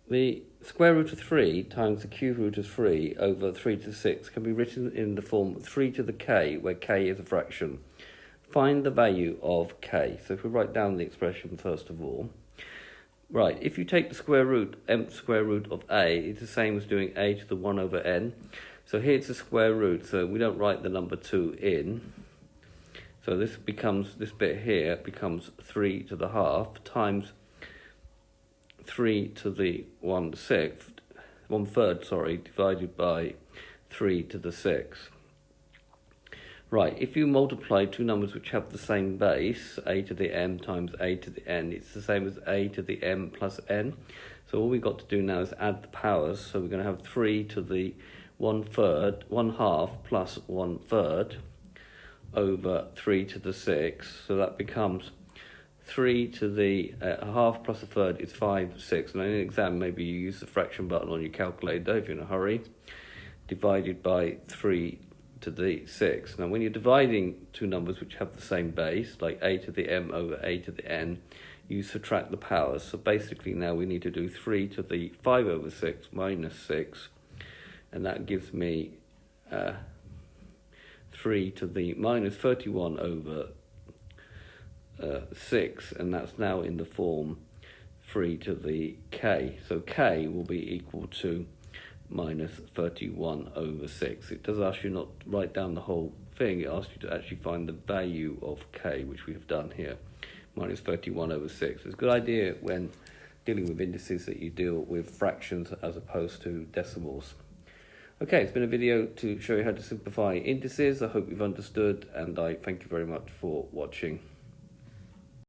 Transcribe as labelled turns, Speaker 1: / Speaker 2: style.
Speaker 1: The square root of 3 times the cube root of 3 over 3 to the 6 can be written in the form 3 to the k, where k is a fraction. Find the value of k. So if we write down the expression first of all. Right, if you take the square root, nth square root of a, it's the same as doing a to the 1 over n. So here it's the square root, so we don't write the number 2 in. So this bit here becomes 3 to the half times 3 to the 1/3, divided by 3 to the 6. Right, if you multiply two numbers which have the same base, a to the m times a to the n, it's the same as a to the m plus n. So all we've got to do now is add the powers. So we're going to have 3 to the 1/half plus 1/3 over 3 to the 6. So that becomes 3 to the half plus a third is 5, 6. And in an exam, maybe you use the fraction button on your calculator if you're in a hurry, divided by 3 to the 6. Now, when you're dividing two numbers which have the same base, like a to the m over a to the n, you subtract the powers. So basically now we need to do 3 to the 5 over 6 minus 6, and that gives me 3 to the minus 31 over 6, and that's now in the form 3 to the k. So k will be equal to minus 31 over 6. It does ask you not to write down the whole thing, it asks you to actually find the value of k, which we have done here, minus 31 over 6. It's a good idea when dealing with indices that you deal with fractions as opposed to decimals. Okay, it's been a video to show you how to simplify indices. I hope you've understood, and I thank you very much for watching.